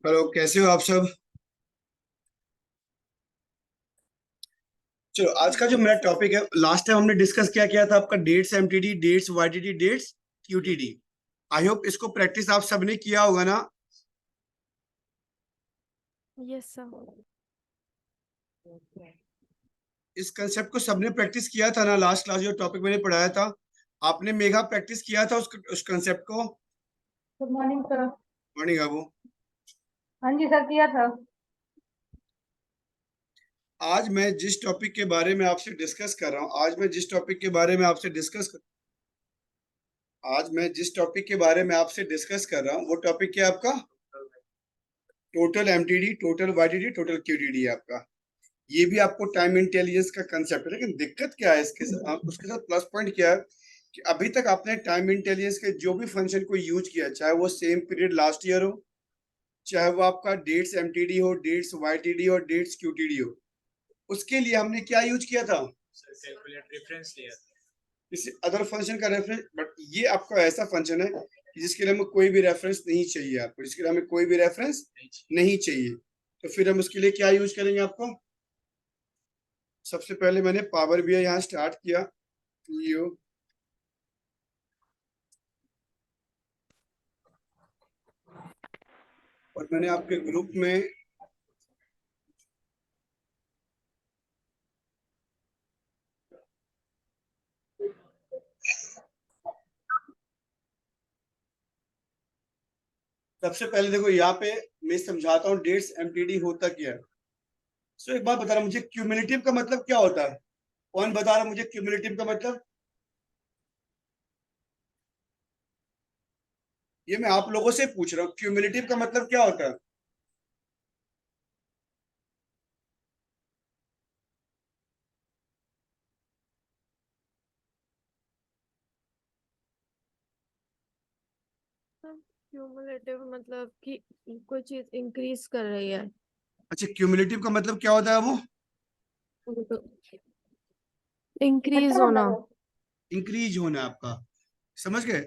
Hello, कैसे हो आप सब। चलो, आज का जो मेरा टॉपिक है, लास्ट टाइम हमने डिस्कस क्या किया था आपका dates MTD, dates YTD, dates QTD. I hope इसको प्रैक्टिस आप सबने किया होगा ना। Yes sir. इस कंसेप्ट को सबने प्रैक्टिस किया था ना। लास्ट क्लास जो टॉपिक मैंने पढ़ाया था, आपने मेघा प्रैक्टिस किया था उस कंसेप्ट को। Good morning sir. मॉर्निंग बाबू। हाँ जी सर, किया था। आज मैं जिस टॉपिक के बारे में आपसे डिस्कस कर रहा हूँ, वो टॉपिक क्या है आपका? Total MTD, total YTD, total क्यूटीडी है आपका। ये भी आपको टाइम इंटेलिजेंस का कंसेप्ट है, लेकिन दिक्कत क्या है उसके साथ प्लस पॉइंट क्या है कि अभी तक आपने टाइम इंटेलिजेंस के जो भी फंक्शन को यूज किया, चाहे वो सेम पीरियड लास्ट ईयर हो, चाहे वो आपका डेट्स एमटीडी हो, डेट्स वाईटीडी हो, डेट्स क्यूटीडी हो, उसके लिए हमने क्या यूज किया था? रेफरेंस लिया, किसी अदर फंक्शन का रेफरेंस। बट ये आपका ऐसा फंक्शन है कि जिसके लिए हमें कोई भी रेफरेंस नहीं चाहिए, आपको जिसके लिए हमें कोई भी रेफरेंस नहीं चाहिए। तो फिर हम उसके लिए क्या यूज करेंगे आपको? सबसे पहले मैंने पावर बीआई यहाँ स्टार्ट किया। यो और मैंने आपके ग्रुप में सबसे पहले देखो, यहाँ पे मैं समझाता हूँ डेट्स एमटीडी होता क्या है। सो एक बात बता रहा, मुझे क्यूमुलेटिव का मतलब क्या होता है? कौन बता रहा मुझे क्यूमुलेटिव का मतलब? ये मैं आप लोगों से पूछ रहा हूँ, क्यूमुलेटिव का मतलब क्या होता है? क्यूमुलेटिव मतलब कि कोई चीज इंक्रीज कर रही है। अच्छा, क्यूमुलेटिव का मतलब क्या होता है वो? इंक्रीज होना। इंक्रीज होना आपका। समझ गए?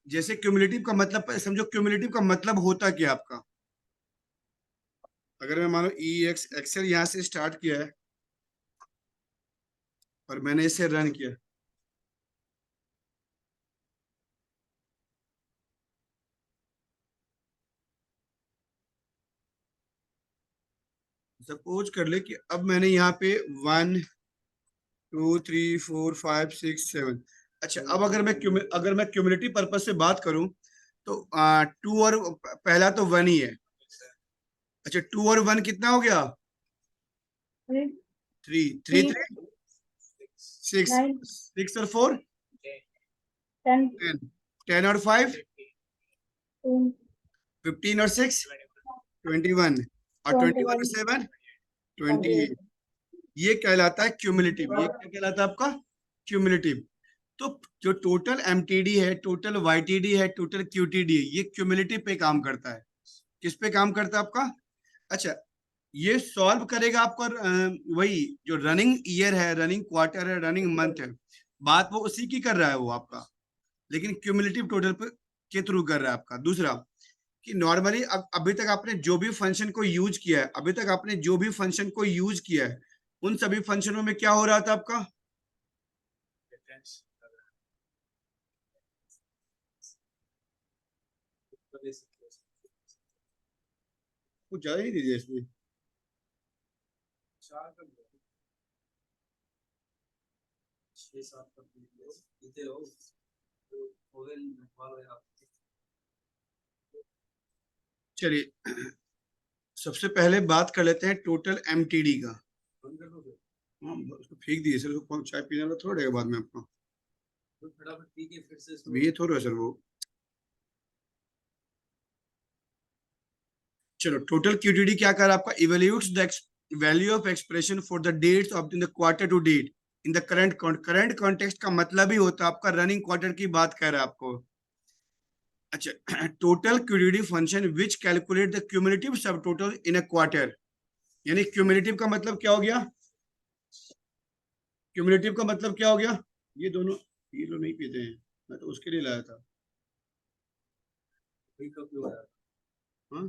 जैसे क्यूमुलेटिव का मतलब समझो, क्यूमुलेटिव का मतलब होता क्या आपका? अगर मैं मानो ई एक्स एक्सेल यहाँ से स्टार्ट किया है और मैंने इसे रन किया, सपोज कर ले कि अब मैंने यहाँ पे 1 2 3 4 5 6 7। अच्छा, अब अगर मैं क्यूमुलेटिव पर्पज से बात करूं तो 2 और पहला तो 1 ही है। अच्छा, 2 और 1 कितना हो गया? 3 3 3 6 9 6 और 4 10 10 10 और 5 15 15 और 6 21 और 21 और 21 7 28। ये कहलाता है क्यूमुलेटिव। ये क्या कहलाता है आपका? क्यूमुलेटिव। तो जो टोटल एमटीडी है, टोटल वाईटीडी है, टोटल क्यूटीडी है, ये क्यूमुलेटिव पे काम करता है। किस पे काम करता है आपका? अच्छा, ये सॉल्व करेगा आपका वही जो रनिंग ईयर है, रनिंग क्वार्टर है, रनिंग मंथ है। बात वो उसी की कर रहा है वो आपका, लेकिन क्यूमुलेटिव टोटल पे के थ्रू कर रहा है आपका। दूसरा कि नॉर्मली अभी तक आपने जो भी फंक्शन को यूज किया है, उन सभी फंक्शनों में क्या हो रहा था आपका? कुछ ज्यादा ही दीजिए इसमें। चलिए, सबसे पहले बात कर लेते हैं टोटल एमटीडी का। हाँ, उसको फेंक दिए सर, उसको चाय पीने वाला थोड़ा देगा बाद में आपको। अभी ये थोड़ा है सर वो। चलो, टोटल क्यूटीडी क्या कर रहा है आपका? Evaluates the value of expression for the dates of the quarter to date in the current context का मतलब ही होता है आपका रनिंग क्वार्टर की बात कर रहा है आपको। अच्छा, total QTD function which calculate the cumulative sub total in a quarter. यानी क्यूमुलेटिव का मतलब क्या हो गया? क्यूमुलेटिव का मतलब क्या हो गया? ये दोनों, ये लोग नहीं पीते हैं, मैं तो उसके लिए लाया था। हाँ?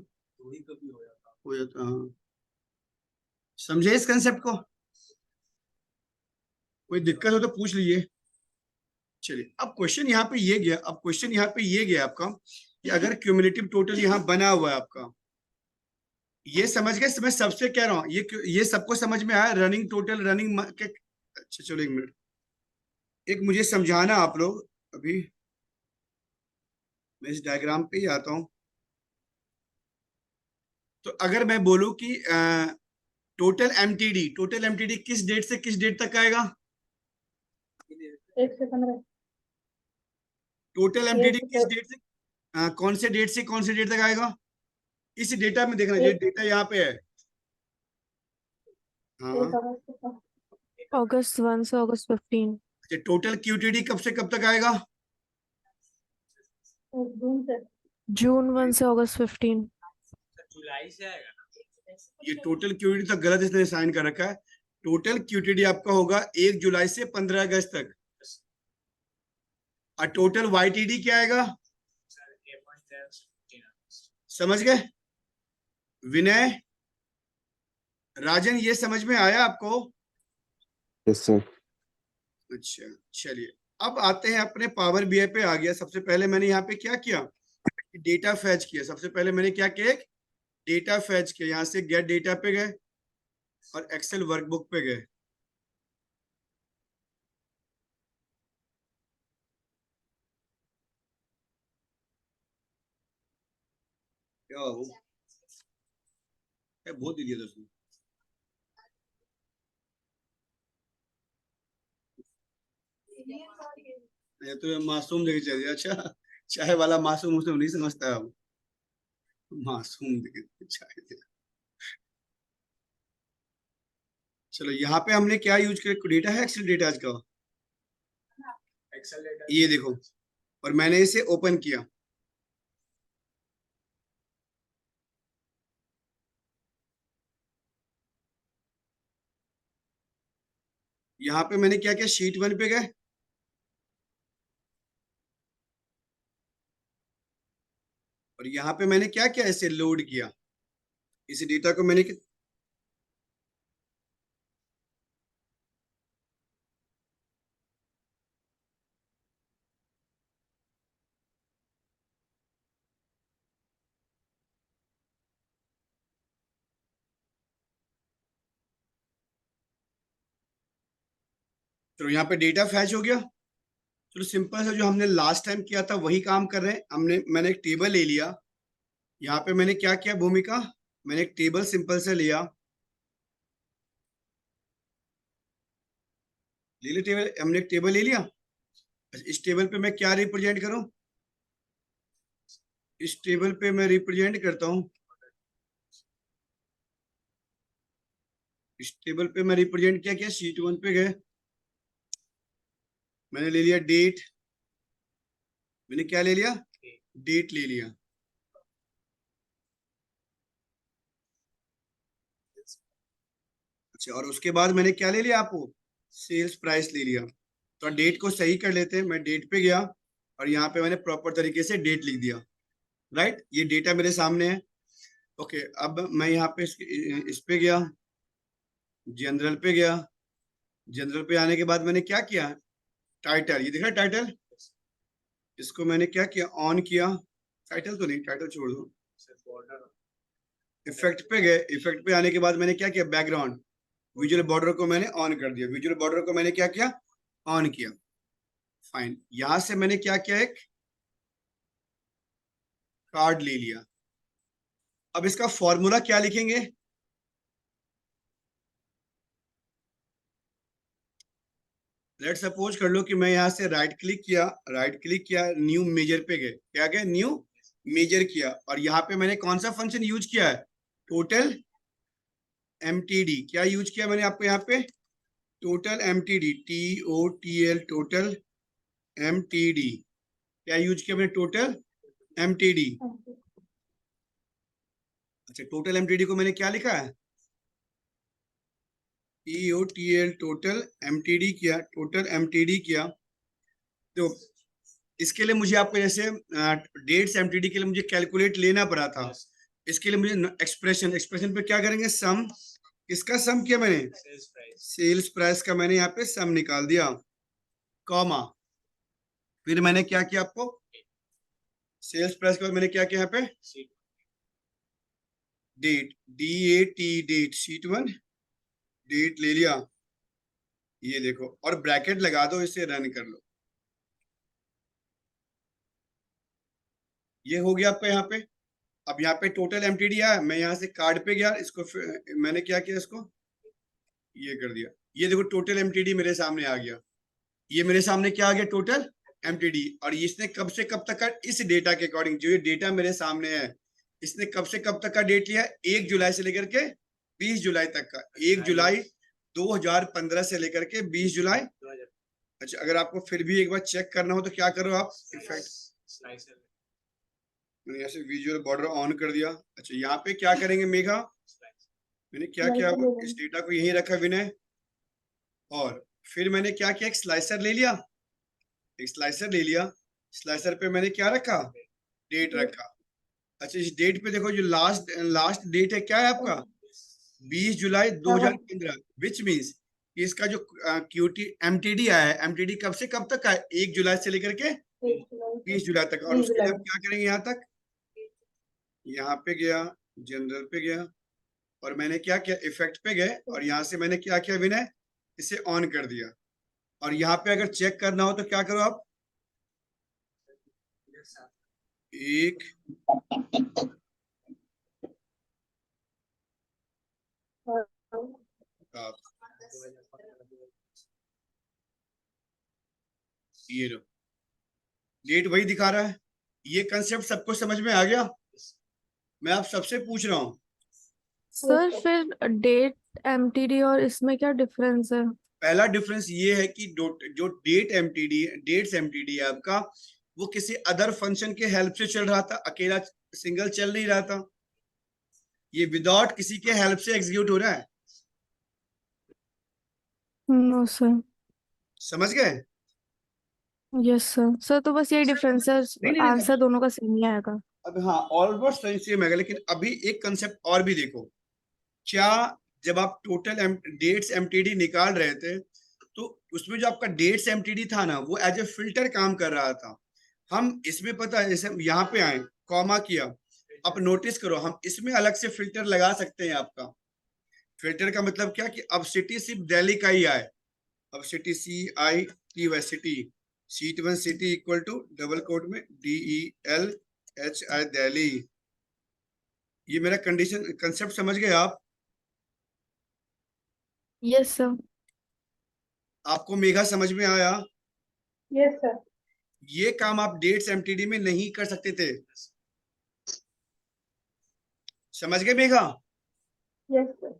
हो जाता, हाँ। समझे इस कंसेप्ट को? कोई दिक्कत हो तो पूछ लीजिए। चलिए, अब क्वेश्चन यहाँ पे ये गया, अब क्वेश्चन यहाँ पे ये गया आपका कि अगर क्यूमुलेटिव टोटल यहाँ बना हुआ है आपका, ये समझ गए? मैं सबसे कह रहा हूँ, ये सबको समझ में आया? रनिंग टोटल, रनिंग के, अच्छा चलो एक मिनट, एक मुझे समझाना आप लोग। अभी मैं इस डायग्राम पे ही आता हूँ। तो अगर मैं बोलूं कि टोटल एमटीडी किस डेट से किस डेट तक आएगा? 1 से 15। टोटल एमटीडी किस एक डेट से, कौन से डेट से कौन से डेट तक आएगा? इस डेटा में देखना, ये एक डेटा यहाँ पे है। हाँ, अगस्त का। अगस्त 1 से अगस्त 15। टोटल क्यूटीडी कब से कब तक आएगा? 1 जून से। जून 1 से अगस्त 15। जुलाई से आएगा। ये टोटल क्यूटीडी तो गलत इसने साइन कर रखा है। टोटल क्यूटीडी आपका होगा 1 जुलाई से 15 अगस्त तक। और टोटल वाईटीडी क्या आएगा? समझ गए? विनय, राजन, ये समझ में आया आपको? Yes sir. अच्छा, चलिए अब आते हैं अपने पावर बीआई पे। आ गया। सबसे पहले मैंने यहाँ पे क्या किया, डेटा फैच किया। सबसे पहले मैंने क्या किया, डेटा फैच किया। यहाँ से गेट डेटा पे गए और एक्सेल वर्कबुक पे गए। क्या हो, बहुत दे दिया था उसने। ये तो मासूम देखे चलिए। अच्छा, चाय वाला मासूम उसे नहीं समझता अब, मासूम देखे चाय दे। चलो, यहाँ पे हमने क्या यूज किया, डेटा है एक्सेल डेटा आज का, एक्सेल डेटा। ये देखो, और मैंने इसे ओपन किया। यहाँ पे मैंने क्या किया, शीट 1 पे गए और यहाँ पे मैंने क्या किया, इसे लोड किया। इस डेटा को मैंने तो यहाँ पे डेटा फैच हो गया। चलो, सिंपल सा जो हमने लास्ट टाइम किया था वही काम कर रहे हैं। मैंने एक टेबल ले लिया। यहाँ पे मैंने क्या किया, भूमिका, मैंने एक टेबल सिंपल से लिया। ले लिया टेबल, हमने एक टेबल ले लिया। इस टेबल पे मैं क्या रिप्रेजेंट करूं, इस टेबल पे मैं रिप्रेजेंट करता हूं, इस टेबल पे मैं रिप्रेजेंट किया, क्या शीट 1 पे गए, मैंने ले लिया डेट। मैंने क्या ले लिया, डेट ले लिया। अच्छा, और उसके बाद मैंने क्या ले लिया, आपको सेल्स प्राइस ले लिया। तो डेट को सही कर लेते हैं। मैं डेट पे गया और यहाँ पे मैंने प्रॉपर तरीके से डेट लिख दिया। राइट, ये डेटा मेरे सामने है। ओके, अब मैं यहाँ पे इस पे गया, जनरल पे गया। जनरल पे आने के बाद मैंने क्या किया, टाइटल, ये दिख रहा है टाइटल, इसको मैंने क्या किया, ऑन किया। टाइटल तो नहीं, टाइटल छोड़ दो। इफेक्ट पे गए, इफेक्ट पे आने के बाद मैंने क्या किया, बैकग्राउंड, विजुअल बॉर्डर को मैंने ऑन कर दिया। विजुअल बॉर्डर को मैंने क्या किया, ऑन किया। फाइन, यहां से मैंने क्या किया, एक कार्ड ले लिया। अब इसका फॉर्मूला क्या लिखेंगे, लेट सपोज कर लो कि मैं यहां से राइट क्लिक किया, न्यू मेजर पे गए, क्या गए, न्यू मेजर किया। और यहाँ पे मैंने कौन सा फंक्शन यूज किया है, टोटल एमटीडी। क्या यूज किया मैंने आपको यहाँ पे, total MTD, TOTL, total MTD. क्या यूज किया मैंने, टोटल एमटीडी। अच्छा, टोटल एमटीडी को मैंने क्या लिखा है, TOTL, टोटल एमटीडी किया, टोटल एमटीडी किया। तो इसके लिए मुझे आपको जैसे डेट्स एमटीडी के लिए मुझे कैलकुलेट लेना पड़ा था। इसके लिए मुझे एक्सप्रेशन एक्सप्रेशन पे क्या करेंगे, सम। किसका सम किया मैंने, सेल्स प्राइस सेल्स प्राइस का मैंने यहाँ पे सम निकाल दिया, कॉमा। फिर मैंने क्या किया, आपको सेल्स प्राइस के बाद मैंने क्या किया यहाँ पे, sheet date, DAT date, sheet 1 date ले लिया, ये देखो, और ब्रैकेट लगा दो, इसे रन कर लो। ये हो गया आपका यहाँ पे। अब यहाँ पे टोटल एमटीडी आया, मैं यहाँ से कार्ड पे गया, इसको मैंने क्या किया, इसको ये कर दिया। ये देखो टोटल एमटीडी मेरे सामने आ गया। ये मेरे सामने क्या आ गया, टोटल एमटीडी। और इसने कब से कब तक का, इस डेटा के अकॉर्डिंग, जो ये डेटा मेरे सामने है, इसने कब से कब तक का डेट लिया, 1 जुलाई से लेकर के 20 जुलाई तक का। 1 जुलाई 2015 से लेकर के 20 जुलाई। 2000 अच्छा, अगर आपको फिर भी एक बार चेक करना हो तो क्या करो आप, इफेक्ट, स्लाइसर मैंने यहाँ से विजुअल बॉर्डर ऑन कर दिया। अच्छा, यहाँ पे क्या करेंगे मेघा, मैंने क्या किया, इस डेटा को यहीं रखा विनय, और फिर मैंने क्या किया, एक स्लाइसर ले लिया, एक स्लाइसर ले लिया। स्लाइसर पे मैंने क्या रखा, डेट रखा। अच्छा, इस डेट पे देखो, जो लास्ट डेट है क्या है आपका, 20 जुलाई 2015, विच मीन्स इसका जो क्यूटी एमटीडी आया है, एमटीडी कब से कब तक का है, 1 जुलाई से लेकर के 20 जुलाई तक। और उसके लिए हम क्या करेंगे, यहाँ तक, यहाँ पे गया, जनरल पे गया, और मैंने क्या किया, इफेक्ट पे गए, और यहाँ से मैंने क्या किया विनय, इसे ऑन कर दिया। और यहाँ पे अगर चेक करना हो तो क्या करो आप, एक ये लो, डेट वही दिखा रहा है। ये कंसेप्ट सबको समझ में आ गया, मैं आप सबसे पूछ रहा हूँ। सर फिर डेट एमटीडी और इसमें क्या डिफरेंस है? पहला डिफरेंस ये है कि जो डेट्स एमटीडी है आपका, वो किसी अदर फंक्शन के हेल्प से चल रहा था, अकेला सिंगल चल नहीं रहा था। ये विदाउट किसी के हेल्प से एग्जीक्यूट हो रहा है, नो सर। समझ गए। Yes sir. सर तो बस यही डिफरेंस है, नहीं, आंसर दोनों का सेम ही आएगा। अब हाँ, ऑलमोस्ट सेम है, लेकिन अभी एक कंसेप्ट और भी देखो। क्या, जब आप टोटल डेट्स एमटीडी निकाल रहे थे, तो उसमें जो आपका डेट्स एमटीडी था ना, वो एज ए फिल्टर काम कर रहा था। हम इसमें पता है, जैसे यहाँ पे आए, कॉमा किया, अब नोटिस करो, हम इसमें अलग से फिल्टर लगा सकते हैं। आपका फिल्टर का मतलब क्या, कि अब सिटी सिर्फ दिल्ली का ही आए। अब city CITY city, sheet 1 city equal to double quote में DELHI दिल्ली। ये मेरा कंडीशन कंसेप्ट समझ गए आप। Yes sir. आपको मेघा समझ में आया। Yes sir. ये काम आप डेट्स एमटीडी में नहीं कर सकते थे, समझ गए मेघा। Yes sir.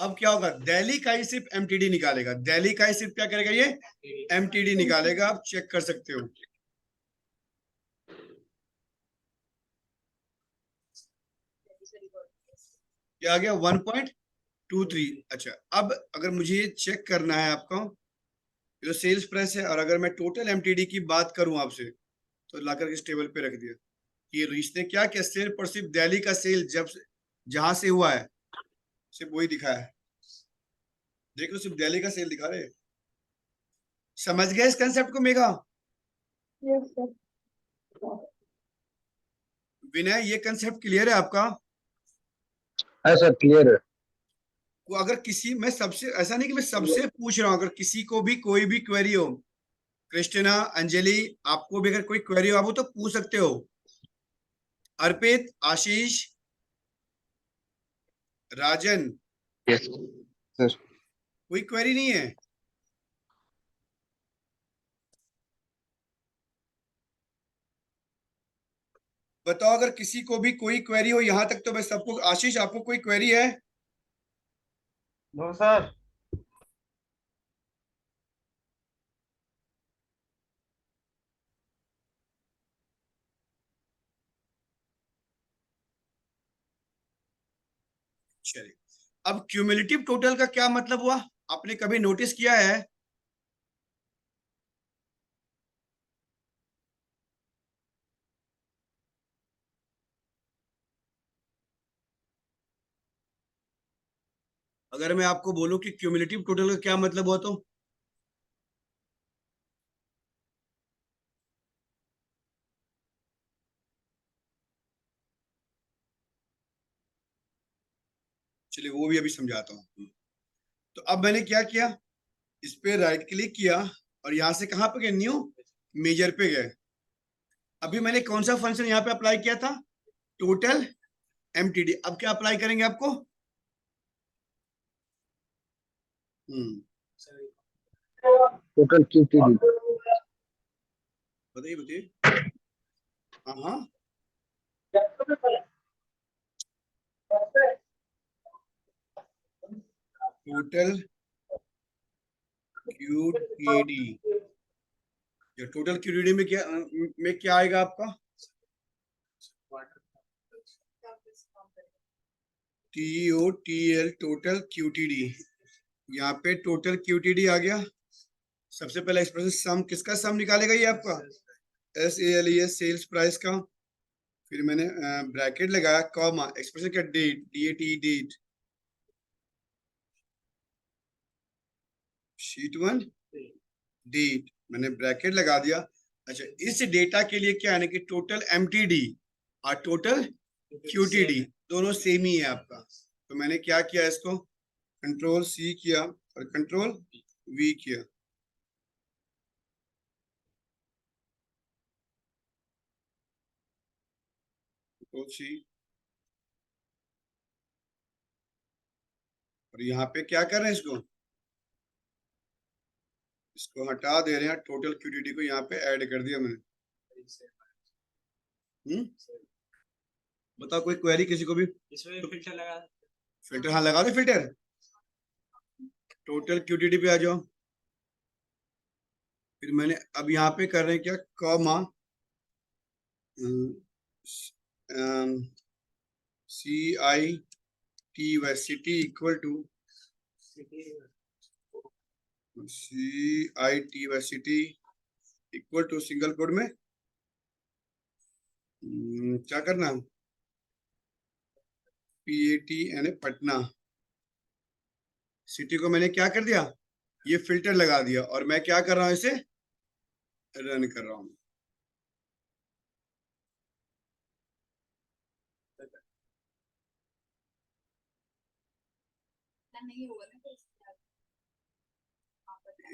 अब क्या होगा, दिल्ली का ही सिर्फ एमटीडी निकालेगा, दिल्ली का ही सिर्फ क्या करेगा, ये एमटीडी निकालेगा। आप चेक कर सकते हो, क्या आ गया, 1.23। अच्छा, अब अगर मुझे ये चेक करना है आपको, जो सेल्स प्राइस है, और अगर मैं टोटल एमटीडी की बात करूं आपसे, तो लाकर इस टेबल पे रख दिया। ये इसने क्या किया, सेल पर सिर्फ दिल्ली का सेल जब से जहां से हुआ है, सिर्फ वही दिखाया है। देख लो, सिर्फ दिल्ली का सेल दिखा रहे हैं। समझ गए इस कंसेप्ट को मेघा। Yes sir. विनय, ये कंसेप्ट क्लियर है आपका। है सर, क्लियर है। को अगर किसी, मैं सबसे, ऐसा नहीं कि मैं सबसे पूछ रहा हूं, अगर किसी को भी कोई भी क्वेरी हो, क्रिस्टिना, अंजलि, आपको भी अगर कोई क्वेरी हो, आप वो तो पूछ सकते हो। अर्पित, आशीष, राजन, यस सर। कोई क्वेरी नहीं है। बताओ, अगर किसी को भी कोई क्वेरी हो, यहां तक तो मैं सबको। आशीष, आपको कोई क्वेरी है? No sir. चलिए, अब क्यूमुलेटिव टोटल का क्या मतलब हुआ, आपने कभी नोटिस किया है? अगर मैं आपको बोलूं कि क्यूमुलेटिव टोटल का क्या मतलब हुआ तो चलिए वो भी अभी समझाता हूँ। तो अब मैंने क्या किया, इस पे राइट क्लिक किया और यहां से कहां पे गए, न्यू मेजर पे गए। अभी मैंने कौन सा फंक्शन यहाँ पे अप्लाई किया था, टोटल एमटीडी। अब क्या अप्लाई करेंगे आपको, Total QTD. बताइए बताइए। हाँ हाँ, टोटल क्यूटीडी। टोटल क्यूटीडी में क्या आएगा आपका, TOTL टोटल क्यूटीडी। यहाँ पे टोटल क्यूटीडी आ गया। सबसे पहला एक्सप्रेशन सम, किसका सम निकालेगा ये आपका, SALES सेल्स प्राइस का। फिर मैंने ब्रैकेट लगाया, कॉमा, एक्सप्रेशन का date, DAT date, sheet 1 date, मैंने ब्रैकेट लगा दिया। अच्छा, इस डेटा के लिए क्या है ना कि टोटल एमटीडी और टोटल क्यूटीडी दोनों सेम ही है आपका। तो मैंने क्या किया, इसको कंट्रोल C किया और कंट्रोल V किया। कंट्रोल C और यहाँ पे क्या कर रहे हैं, इसको हटा दे रहे हैं, टोटल क्यूटीडी को यहाँ पे ऐड कर दिया मैंने। बताओ कोई क्वेरी किसी को भी, इसमें फिल्टर लगा, फिल्टर, हाँ लगा दे फिल्टर। टोटल क्यूटीडी पे आ जाओ। फिर मैंने अब यहाँ पे कर रहे हैं क्या, comma, CITY city equal to CITY city equal to single code में क्या करना, PATN पटना। सिटी को मैंने क्या कर दिया, ये फिल्टर लगा दिया और मैं क्या कर रहा हूं, इसे रन कर रहा हूं।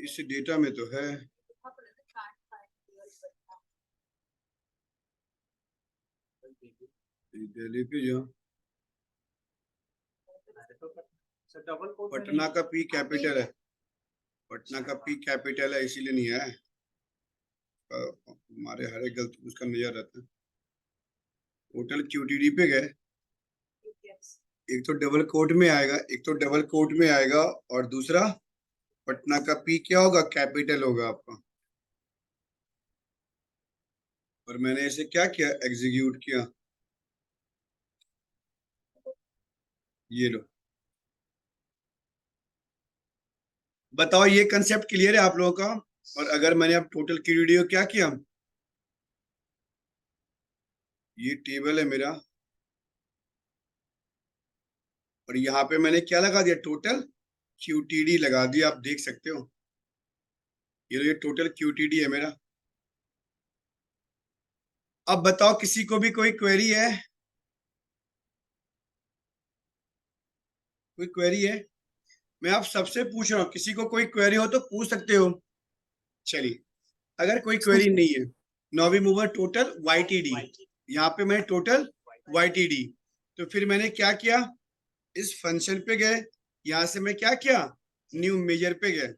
इस डेटा में तो है, दिल्ली पे जो पटना का P कैपिटल है, पटना का P कैपिटल है इसीलिए नहीं है, हमारे हर एक गलती उसका नजर रहता है। टोटल क्यूटीडी पे गए, एक तो डबल कोट में आएगा, एक तो डबल कोट में आएगा और दूसरा पटना का P क्या होगा, कैपिटल होगा आपका। और मैंने इसे क्या किया, एग्जीक्यूट किया, ये लो। बताओ ये कंसेप्ट क्लियर है आप लोगों का। और अगर मैंने अब टोटल क्यूटीडी को क्या किया, ये टेबल है मेरा और यहाँ पे मैंने क्या लगा दिया, टोटल क्यूटीडी लगा दिया, आप देख सकते हो ये टोटल क्यूटीडी है मेरा। अब बताओ किसी को भी कोई क्वेरी है, कोई क्वेरी है, मैं आप सबसे पूछ रहा हूँ, किसी को कोई क्वेरी हो तो पूछ सकते हो। चलिए, अगर कोई क्वेरी नहीं है, now we move total YTD। यहाँ पे मैं टोटल YTD, तो फिर मैंने क्या किया, इस फंक्शन पे गए, यहां से मैं क्या किया, न्यू मेजर पे गए।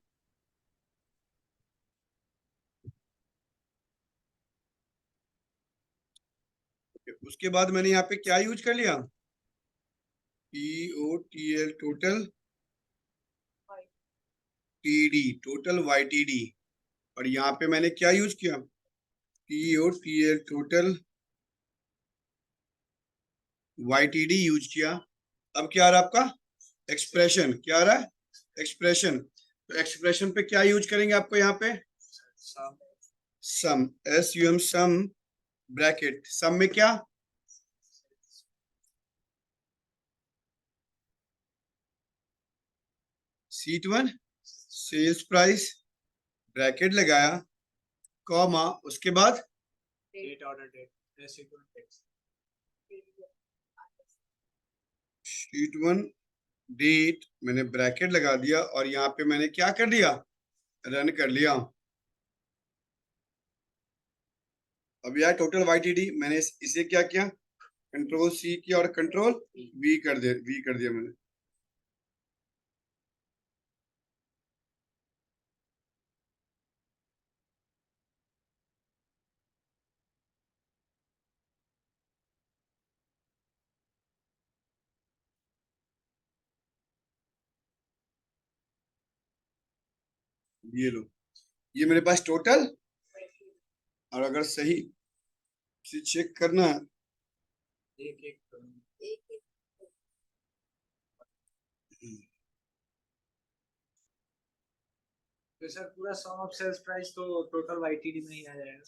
उसके बाद मैंने यहाँ पे क्या यूज कर लिया, TOTL total TD total YTD। और यहाँ पे मैंने क्या यूज किया, TOTL टोटल YTD यूज किया। अब क्या आ रहा है आपका, एक्सप्रेशन, क्या आ रहा है, एक्सप्रेशन। तो एक्सप्रेशन पे क्या यूज करेंगे आपको, यहाँ पे सम, SUM सम, ब्रैकेट, सम में क्या, शीट 1 सेल्स प्राइस ब्रैकेट लगाया कॉमा उसके बाद date order date receipt date sheet 1 date मैंने ब्रैकेट लगा दिया और यहाँ पे मैंने क्या कर दिया, रन कर लिया। अब यार टोटल वाईटीडी मैंने इसे क्या किया, कंट्रोल सी किया और कंट्रोल वी कर दिया मैंने। ये लो, ये मेरे पास टोटल, और अगर सही से चेक करना है एक एक तो सर पूरा सम ऑफ सेल्स प्राइस तो टोटल वाईटीडी में ही आ जाएगा।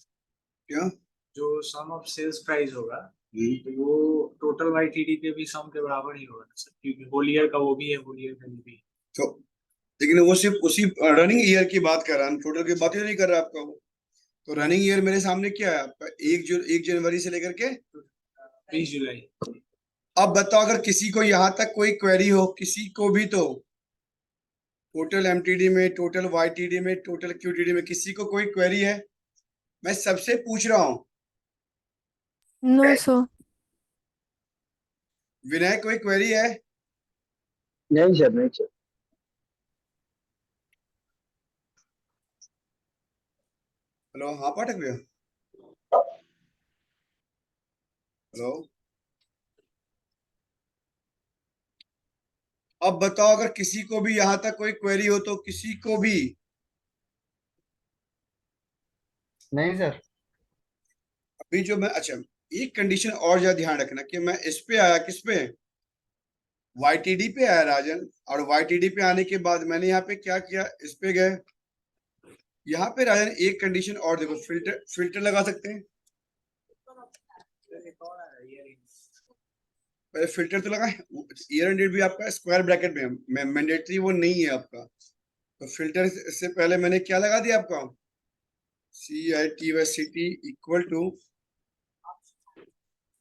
क्या, जो सम ऑफ सेल्स प्राइस होगा तो वो टोटल वाईटीडी के भी सम के बराबर ही होगा सर, क्योंकि होल ईयर का वो भी है, होल ईयर का ये भी है। तो लेकिन वो सिर्फ उसी रनिंग ईयर की बात कर रहा है, टोटल की बात ही नहीं कर रहा आपका वो। तो रनिंग ईयर मेरे सामने क्या है आपका, 1 जनवरी से लेकर के 20 जुलाई। अब बताओ अगर किसी को यहाँ तक कोई क्वेरी हो, किसी को भी, तो टोटल एमटीडी में, टोटल वाईटीडी में, टोटल क्यूटीडी में किसी को कोई क्वेरी है, मैं सबसे पूछ रहा हूँ। No sir. विनय कोई क्वेरी है? नहीं सर, नहीं सर। हेलो, हाँ पाठक भैया, हेलो। अब बताओ अगर किसी को भी यहाँ तक कोई क्वेरी हो, तो किसी को भी। नहीं सर। अभी जो मैं, अच्छा एक कंडीशन और ज्यादा ध्यान रखना कि मैं इस पे आया, किस पे, वाईटीडी पे आया राजन, और वाईटीडी पे आने के बाद मैंने यहाँ पे क्या किया, इस पे गए। यहाँ पे राजन एक कंडीशन और देखो, फिल्टर लगा सकते हैं। पहले फिल्टर तो लगाए, ईयर एंड डेट भी आपका स्क्वायर ब्रैकेट में मैंडेटरी वो नहीं है आपका। तो फिल्टर से पहले मैंने क्या लगा दिया आपका, CITYCT equal to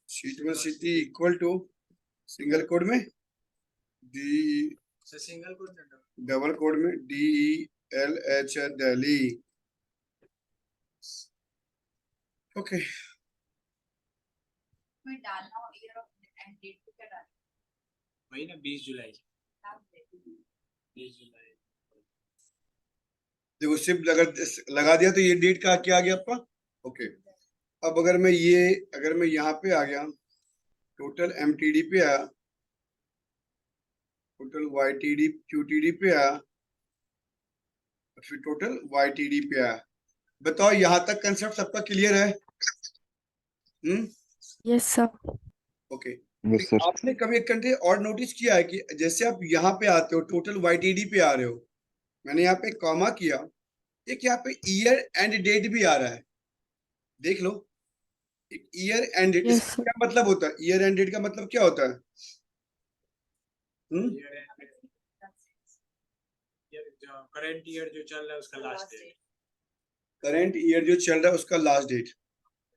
sheet one equal to single code में D, single code double code में DELH दिल्ली। ओके, में डालना हो ईयर ऑफ एंड डेट पे क्या डालना, वही ना 20 जुलाई 20 जुलाई। देखो सिर्फ लगा दिया तो ये डेट का क्या आ गया आपका। ओके, अब अगर मैं यहाँ पे आ गया, टोटल एमटीडी पे आया, टोटल वाईटीडी क्यूटीडी पे आया, फिर टोटल वाईटीडी पे आया। बताओ यहाँ तक कंसेप्ट सबका क्लियर है? Yes sir. Okay, yes sir. आपने कभी एक घंटे और नोटिस किया है कि जैसे आप यहाँ पे आते हो, टोटल वाईटीडी पे आ रहे हो, मैंने यहाँ पे कॉमा किया, एक यहाँ पे ईयर एंड डेट भी आ रहा है, देख लो। एक ईयर एंड डेट, Yes, इसका sir. क्या मतलब होता है, ईयर एंड डेट का मतलब क्या होता है? करंट ईयर जो चल रहा है उसका लास्ट डेट, करंट ईयर जो चल रहा है उसका लास्ट डेट,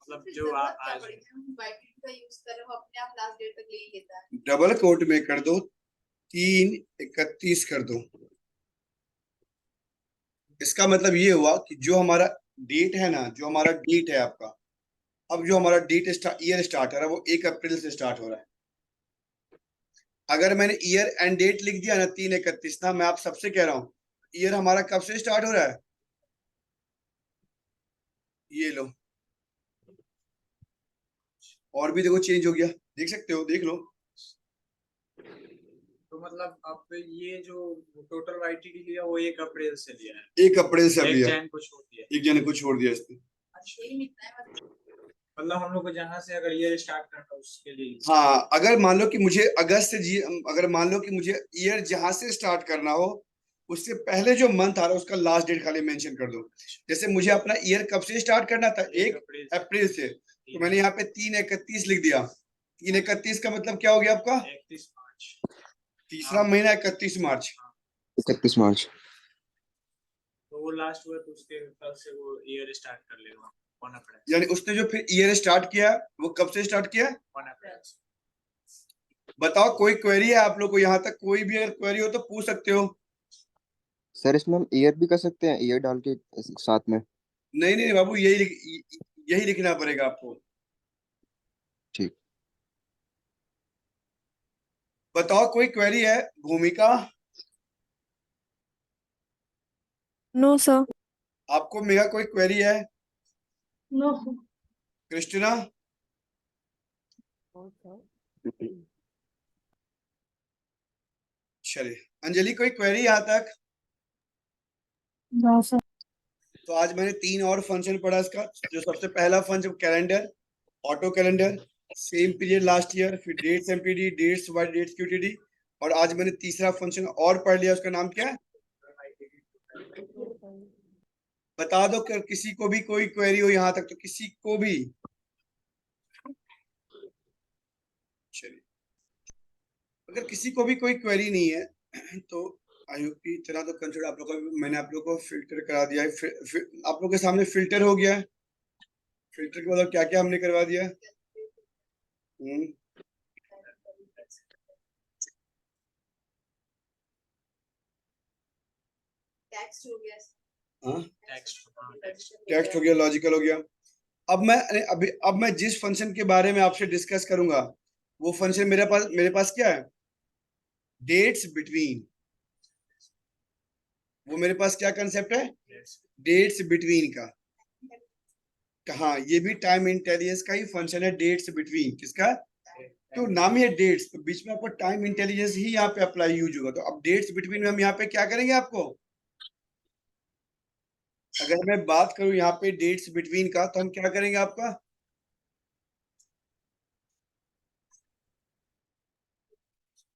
मतलब जो आज वाईटीडी का यूज कर रहे हो अपने आप लास्ट डेट तक ले ही लेता है। डबल कोट में कर दो, 3/31 कर दो। इसका मतलब ये हुआ कि जो हमारा डेट है ना, जो हमारा डेट है आपका, अब जो हमारा डेट ईयर स्टार्ट हो रहा है वो 1 अप्रैल से स्टार्ट हो रहा है। अगर मैंने ईयर एंड डेट लिख दिया ना 3/31 ना, मैं आप सबसे कह रहा हूँ ईयर हमारा कब से स्टार्ट हो रहा है, ये लो। और भी देखो चेंज हो गया, देख सकते हो, देख लो। तो मतलब आप ये जो टोटल वाईटीडी लिया वो 1 अप्रैल से लिया है, 1 अप्रैल से लिया, 1 जन को छोड़ दिया, 1 जन को छोड़ दिया इसमें। यही लिखना है मतलब हम लोग को जहाँ से अगर ईयर स्टार्ट करना उसके लिए। हाँ, अगर मान लो कि मुझे अगस्त से अगर मान लो कि मुझे ईयर जहां से स्टार्ट करना हो, उससे पहले जो मंथ आ रहा है उसका लास्ट डेट खाली मेंशन कर दो। जैसे मुझे अपना ईयर कब से स्टार्ट करना था, 1 अप्रैल से, तो मैंने यहाँ पे 3/31 लिख दिया। 3/31 का मतलब क्या हो गया आपका, 31 मार्च, तीसरा महीना 31 मार्च। 31 मार्च। तो वो लास्ट हुआ तो उसके कल से वो ईयर स्टार्ट कर लेगा 1 अप्रैल। यानी उसने जो फिर ईयर स्टार्ट किया वो कब से स्टार्ट किया? 1 अप्रैल। बताओ, कोई क्वेरी है आप लोग को? यहाँ तक कोई भी अगर क्वेरी हो तो पूछ सकते हो। सर इसमें हम ईयर भी कर सकते हैं, ईयर डाल के साथ में? नहीं नहीं बाबू, यही लिखना पड़ेगा आपको। ठीक। बताओ, कोई क्वेरी है? भूमिका, नो सर। आपको मेरा कोई क्वेरी है? No, sir. क्रिस्टिना, चलिए। अंजलि, कोई क्वेरी यहाँ तक? No, sir. तो आज मैंने 3 और फंक्शन पढ़ा इसका। जो सबसे पहला function calendar, auto calendar, same period last year, फिर dates MPD, dates Y, dates QTD, और आज मैंने तीसरा फंक्शन और पढ़ लिया, उसका नाम क्या है? बता दो कि किसी को भी कोई क्वेरी हो यहाँ तक, तो किसी को भी। चलिए, अगर किसी को भी कोई क्वेरी नहीं है तो आयु की तरह तो कंसिडर आप लोगों को, मैंने आप लोगों को फिल्टर करा दिया है। आप लोगों के सामने फिल्टर हो गया है। फिल्टर के मतलब क्या क्या हमने करवा दिया है? टेक्स्ट हो गया। हाँ, टेक्स्ट टेक्स्ट हो गया, लॉजिकल हो गया। अब मैं जिस फंक्शन के बारे में आपसे डिस्कस करूंगा वो फंक्शन मेरे पास क्या है? Dates between. वो मेरे पास क्या कंसेप्ट है? डेट्स बिटवीन का। कहा, ये भी टाइम इंटेलिजेंस का ही फंक्शन है, डेट्स बिटवीन। किसका? तो नाम ही है डेट्स, तो बीच में आपको टाइम इंटेलिजेंस ही यहाँ पे अप्लाई यूज होगा। तो अब डेट्स बिटवीन में हम यहाँ पे क्या करेंगे आपको? अगर मैं बात करूं यहाँ पे डेट्स बिटवीन का, तो हम क्या करेंगे आपका?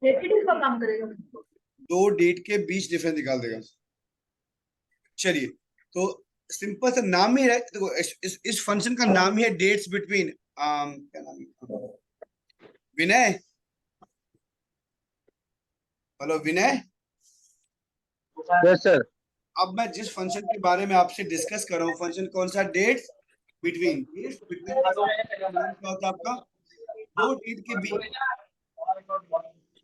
रेपिड का काम करेगा। 2 डेट के बीच डिफरेंस निकाल देगा। चलिए, तो सिंपल सा नाम ही है। देखो, इस फंक्शन का नाम ही है डेट्स बिटवीन। क्या नाम है? Vinay, hello Vinay. Yes sir. अब मैं जिस फंक्शन के बारे में आपसे डिस्कस कर रहा हूँ, फंक्शन कौन सा? Dates between. डेट्स बिटवीन का नाम क्या होता है आपका? 2 डेट के बीच।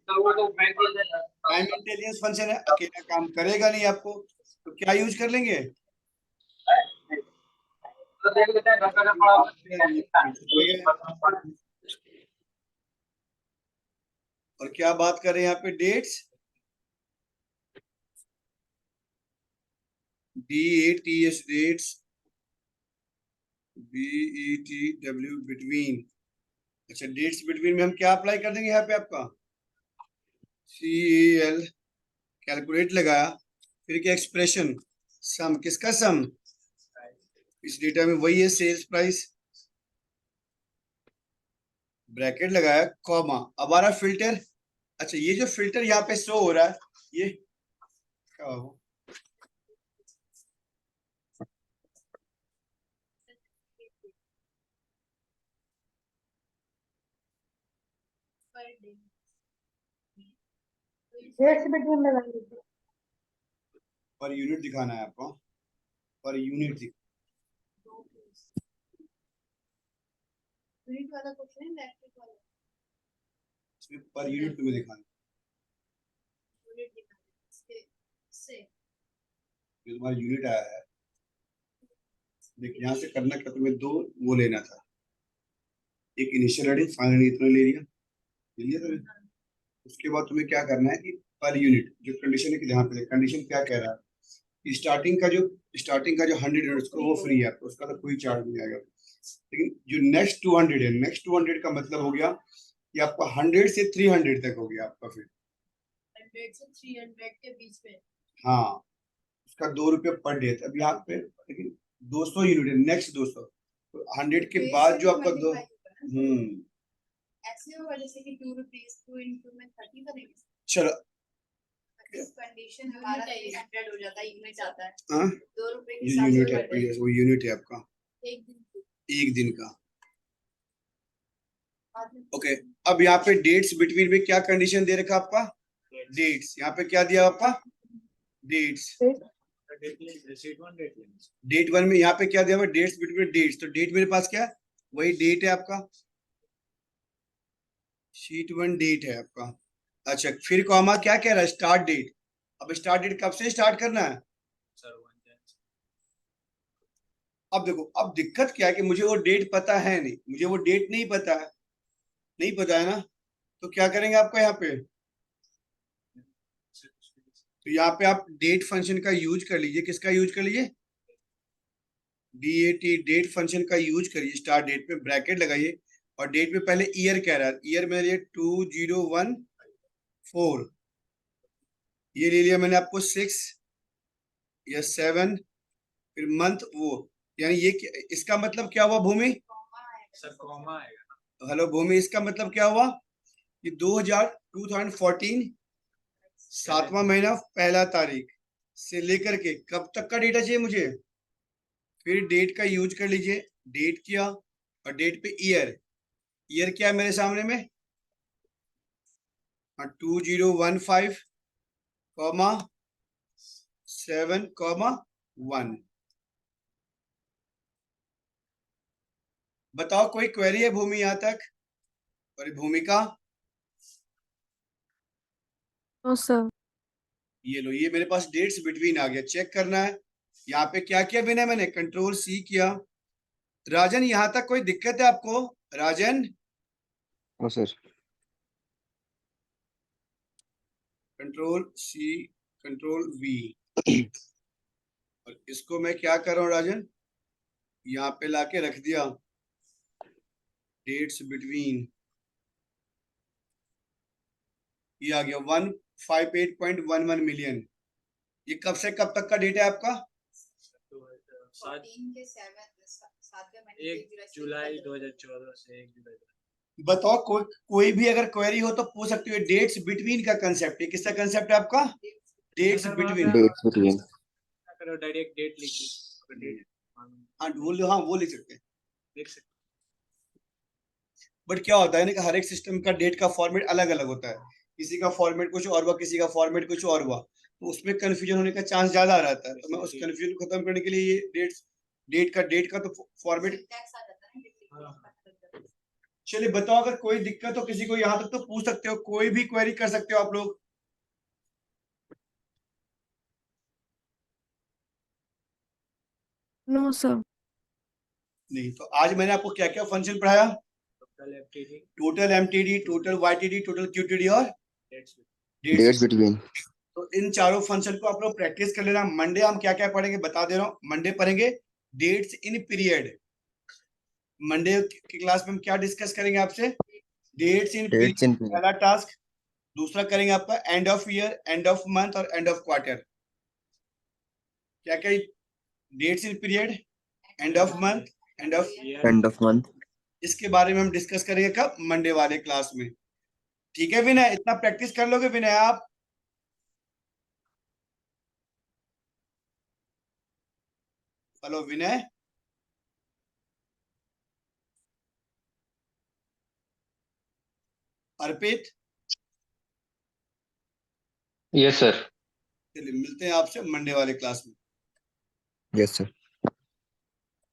टाइम इंटेलिजेंस फंक्शन है, अकेला काम करेगा नहीं आपको, तो क्या यूज कर लेंगे? और क्या बात कर रहे हैं यहाँ पे? Dates, DATS, dates, BETW, between. अच्छा, डेट्स बिटवीन में हम क्या अप्लाई कर देंगे यहाँ पे आपका? CAL, कैलकुलेट लगाया, फिर क्या एक्सप्रेशन? सम। किसका सम? इस डेटा में वही है, सेल्स प्राइस, ब्रैकेट लगाया, कॉमा। अब आ रहा फिल्टर। अच्छा, ये जो फिल्टर यहाँ पे शो हो रहा है, ये क्या हो? डेट्स बिटवीन लगाएंगे। पर यूनिट दिखाना है आपको, पर यूनिट यूनिट वाला क्वेश्चन है, मैट्रिक वाला पर यूनिट तुम्हें दिखाना है। यूनिट दिखाना से जो तुम्हारा यूनिट आया है, देख यहाँ से करना क्या, तुम्हें 2 वो लेना था, एक इनिशियल रेटिंग, फाइनल इतना ले लिया तुम्हें। उसके बाद तुम्हें क्या करना है कि पर यूनिट जो कंडीशन है कि यहाँ पे कंडीशन क्या कह रहा है कि स्टार्टिंग का जो 100 यूनिट उसको वो फ्री है आपको, उसका तो कोई चार्ज नहीं आएगा। लेकिन जो नेक्स्ट 200 है, नेक्स्ट 200 का मतलब हो गया कि आपका 100 से 300 तक हो गया आपका। फिर 100 से 300 के बीच में। हाँ, उसका 2 रुपये पर डे। अब यहाँ पे लेकिन 200 यूनिट है, नेक्स्ट 200, तो 100 के बाद जो आपका 2 ऐसे होगा जैसे कि 2 रुपीस 2 into में 30 करेंगे। चलो, कंडीशन हमारा 300 हो जाता है, यूनिट आता है। हाँ, 2 रुपए के ये साथ यूनिट है, वो यूनिट है आपका एक दिन 1 दिन का। ओके, अब यहाँ पे डेट्स बिटवीन में क्या कंडीशन दे रखा आपका? डेट्स यहाँ पे क्या दिया आपका? डेट्स, डेट लेंगे, शीट 1 डेट लेंगे। डेट 1 में यहाँ पे क्या दिया हुआ, डेट्स बिटवीन डेट्स, तो डेट मेरे पास क्या है, वही डेट है आपका, शीट 1 डेट है आपका। अच्छा, फिर कॉमा क्या कह रहा है, स्टार्ट डेट। अब स्टार्ट डेट कब से स्टार्ट करना है, सर 1 जनवरी। अब देखो, अब दिक्कत क्या है कि मुझे वो डेट पता है नहीं, मुझे वो डेट नहीं पता है, नहीं पता है ना, तो क्या करेंगे आपको यहाँ पे, तो यहाँ पे आप डेट फंक्शन का यूज कर लीजिए, किसका यूज कर लीजिए, DAT, डेट फंक्शन का यूज करिए, स्टार्ट डेट पे ब्रैकेट लगाइए, और डेट में पहले ईयर कह रहा है, ईयर में लिए 2014, ये ले लिया मैंने आपको 6 या 7, फिर मंथ वो, यानी ये इसका मतलब क्या हुआ भूमि, सर कॉमा आएगा। हेलो भूमि, इसका मतलब क्या हुआ कि 2014 7वां महीना पहला तारीख से लेकर के कब तक का डेटा चाहिए मुझे, फिर डेट का यूज कर लीजिए, डेट किया और डेट पे ईयर, ईयर क्या है मेरे सामने में 2015 कॉमा 7 कॉमा 1। बताओ कोई क्वेरी है भूमि यहाँ तक, और भूमिका, नो सर। ये लो, ये मेरे पास डेट्स बिटवीन आ गया, चेक करना है यहाँ पे क्या किया विनय, मैंने कंट्रोल C किया। राजन यहाँ तक कोई दिक्कत है आपको, राजन, हाँ sir. Control C control V, और इसको मैं क्या कर रहा हूँ राजन, यहाँ पे लाके रख दिया, डेट्स बिटवीन, ये आ गया 158.11 मिलियन, ये कब से कब तक का डेटा है आपका, तो 14 के 7वें महीने 1 जुलाई 2014 से 1 जुलाई। बताओ कोई भी अगर क्वेरी हो तो पूछ सकते हो, डेट्स बिटवीन का कंसेप्ट है, किसका कंसेप्ट है आपका, डेट्स सर, वहाँ बिटवीन, पे डेट्स बिटवीन। करो डायरेक्ट डेट लिख दीजिए, डेट हाँ वो लिख सकते हैं, लिख सकते बट क्या होता है ना कि हर एक सिस्टम का डेट का फॉर्मेट अलग अलग होता है, किसी का फॉर्मेट कुछ और हुआ, किसी का फॉर्मेट कुछ और हुआ, तो उसमें कंफ्यूजन होने का चांस ज्यादा रहता है, तो मैं उस कंफ्यूजन को खत्म करने के लिए ये डेट का तो फॉर्मेट। सिंटैक्स आ जाता है ना, हाँ। चलिए बताओ, अगर कोई दिक्कत हो किसी को यहाँ तक तो पूछ सकते हो, कोई भी क्वेरी कर सकते हो आप लोग। No sir. नहीं तो आज मैंने आपको क्या क्या फंक्शन पढ़ाया, total FTD, total MTD, total YTD, total QTD और डेट्स। Dates between. तो इन चारों फंक्शन को आप लोग प्रैक्टिस कर लेना। मंडे हम क्या क्या पढ़ेंगे बता दे रहा हूँ, मंडे पढ़ेंगे डेट्स इन पीरियड, मंडे की क्लास में हम क्या डिस्कस करेंगे आपसे, dates in dates in period पहला टास्क, दूसरा करेंगे आपका end of year, end of month और एंड ऑफ क्वार्टर, क्या क्या dates in period, end of month, end of, end of month. इसके बारे में हम डिस्कस करेंगे कब, मंडे वाले क्लास में। ठीक है विनय, इतना प्रैक्टिस कर लोगे विनय आप, हेलो विनय, अर्पित, यस सर। चलिए मिलते हैं आपसे मंडे वाले क्लास में। Yes sir.